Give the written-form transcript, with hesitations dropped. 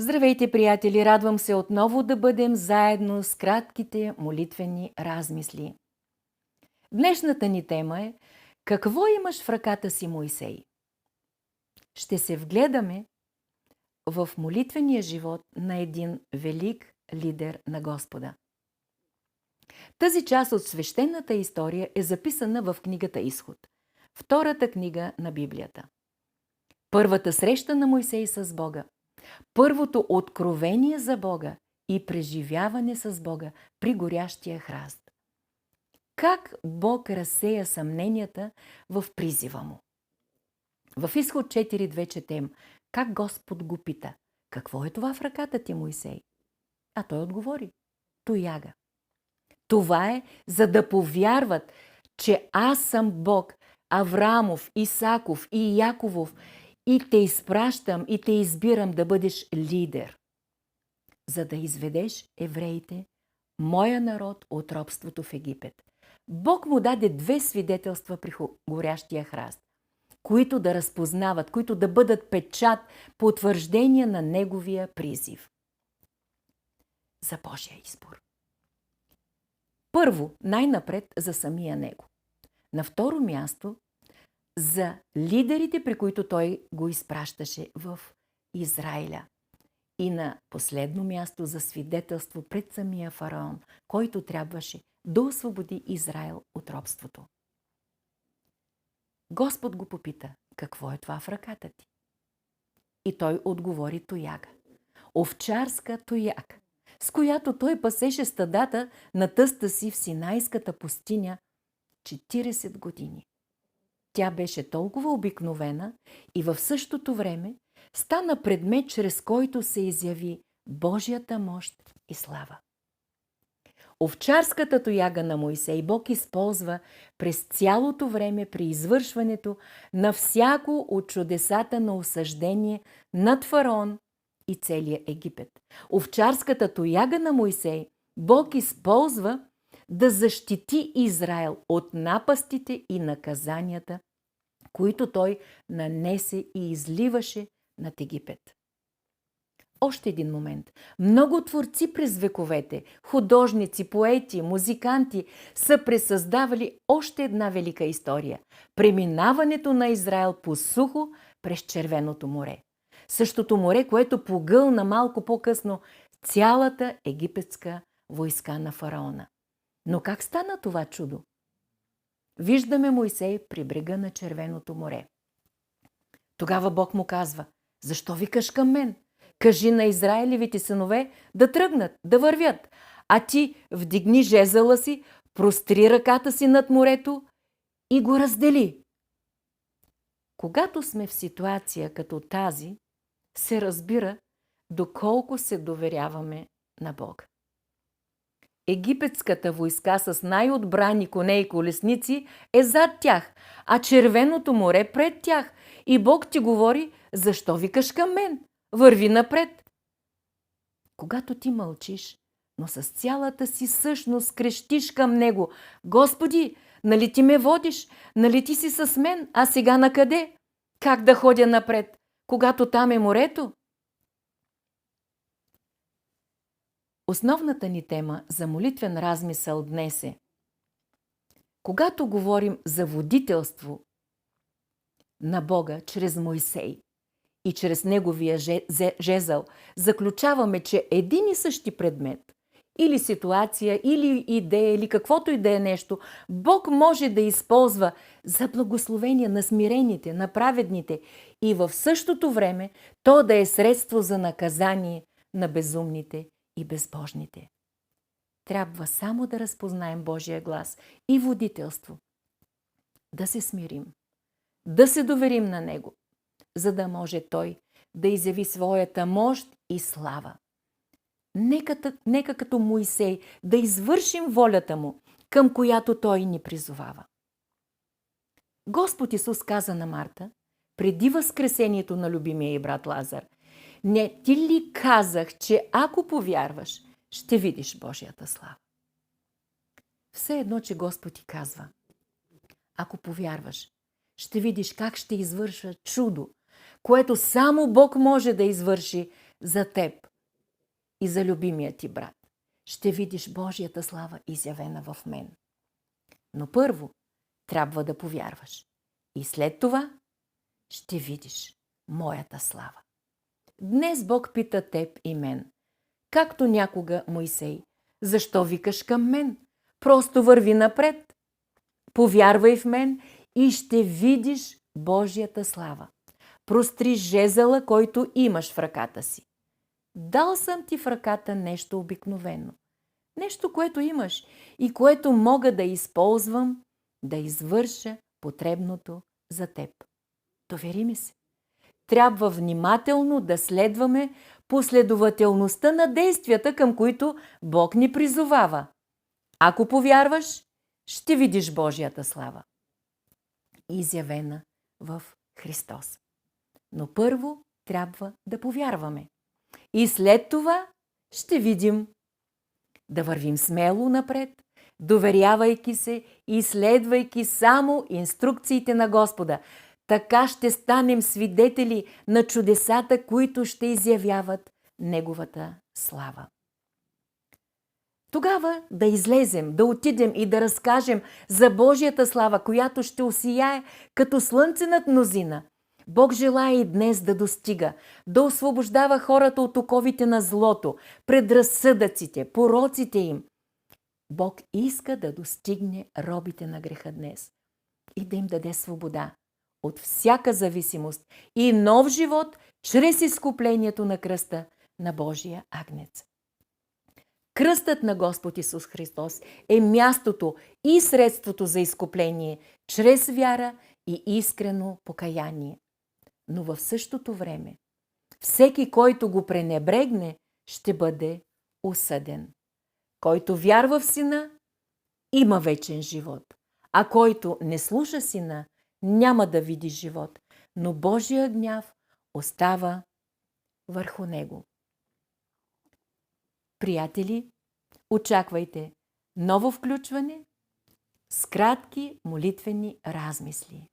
Здравейте, приятели! Радвам се отново да бъдем заедно с кратките молитвени размисли. Днешната ни тема е: какво имаш в ръката си, Моисей? Ще се вгледаме в молитвения живот на един велик лидер на Господа. Тази част от свещената история е записана в книгата Изход, втората книга на Библията. Първата среща на Моисей с Бога, първото откровение за Бога и преживяване с Бога при горящия храст. Как Бог разсея съмненията в призива му? В Изход 4.2 четем как Господ го пита: какво е това в ръката ти, Моисей? А той отговори: тояга. Това е, за да повярват, че аз съм Бог, Авраамов, Исаков и Яковов, и те изпращам и те избирам да бъдеш лидер, за да изведеш евреите, моя народ, от робството в Египет. Бог му даде две свидетелства при горящия храст, които да разпознават, които да бъдат печат, потвърждение на неговия призив за Божия избор. Първо, най-напред за самия него. На второ място, за лидерите, при които той го изпращаше в Израиля. И на последно място за свидетелство пред самия фараон, който трябваше да освободи Израил от робството. Господ го попита: какво е това в ръката ти? И той отговори: тояга. Овчарска тояга, с която той пасеше стадата на тъста си в Синайската пустиня 40 години. Тя беше толкова обикновена и в същото време стана предмет, чрез който се изяви Божията мощ и слава. Овчарската тояга на Моисей Бог използва през цялото време при извършването на всяко от чудесата на осъждение над фараон и целия Египет. Овчарската тояга на Моисей Бог използва да защити Израел от напастите и наказанията, които той нанесе и изливаше над Египет. Още един момент. Много творци през вековете, художници, поети, музиканти са пресъздавали още една велика история – преминаването на Израел по сухо през Червеното море. Същото море, което погълна малко по-късно цялата египетска войска на фараона. Но как стана това чудо? Виждаме Моисей при брега на Червеното море. Тогава Бог му казва: защо викаш към мен? Кажи на Израилевите синове да тръгнат, да вървят, а ти вдигни жезъла си, простри ръката си над морето и го раздели. Когато сме в ситуация като тази, се разбира доколко се доверяваме на Бога. Египетската войска с най-отбрани коне и колесници е зад тях, а Червеното море пред тях. И Бог ти говори: защо викаш към мен? Върви напред. Когато ти мълчиш, но с цялата си същност крещиш към Него: Господи, нали ти ме водиш? Нали ти си с мен? А сега накъде? Как да ходя напред, когато там е морето? Основната ни тема за молитвен размисъл днес е: когато говорим за водителство на Бога чрез Моисей и чрез неговия жезъл, заключаваме, че един и същи предмет или ситуация, или идея, или каквото и да е нещо, Бог може да използва за благословение на смирените, на праведните и в същото време то да е средство за наказание на безумните и безбожните. Трябва само да разпознаем Божия глас и водителство, да се смирим, да се доверим на Него, за да може Той да изяви своята мощ и слава. Нека като Моисей да извършим волята Му, към която Той ни призовава. Господ Исус каза на Марта, преди възкресението на любимия и брат Лазар: не ти ли казах, че ако повярваш, ще видиш Божията слава? Все едно, че Господ ти казва: ако повярваш, ще видиш как ще извършва чудо, което само Бог може да извърши за теб и за любимия ти брат, ще видиш Божията слава изявена в мен. Но първо трябва да повярваш. И след това ще видиш моята слава. Днес Бог пита теб и мен, както някога Мойсей. Защо викаш към мен? Просто върви напред. Повярвай в мен и ще видиш Божията слава. Простри жезъла, който имаш в ръката си. Дал съм ти в ръката нещо обикновено. Нещо, което имаш и което мога да използвам, да извърша потребното за теб. Довери ми се. Трябва внимателно да следваме последователността на действията, към които Бог ни призовава. Ако повярваш, ще видиш Божията слава, изявена в Христос. Но първо трябва да повярваме. И след това ще видим. Да вървим смело напред, доверявайки се и следвайки само инструкциите на Господа. Така ще станем свидетели на чудесата, които ще изявяват Неговата слава. Тогава да излезем, да отидем и да разкажем за Божията слава, която ще осияе като слънце над мнозина. Бог желае и днес да достига, да освобождава хората от оковите на злото, предразсъдъците, пороците им. Бог иска да достигне робите на греха днес и да им даде свобода от всяка зависимост и нов живот чрез изкуплението на кръста на Божия агнец. Кръстът на Господ Исус Христос е мястото и средството за изкупление чрез вяра и искрено покаяние. Но в същото време всеки, който го пренебрегне, ще бъде осъден. Който вярва в Сина, има вечен живот, а който не слуша Сина, няма да види живот, но Божия гняв остава върху него. Приятели, очаквайте ново включване с кратки молитвени размисли.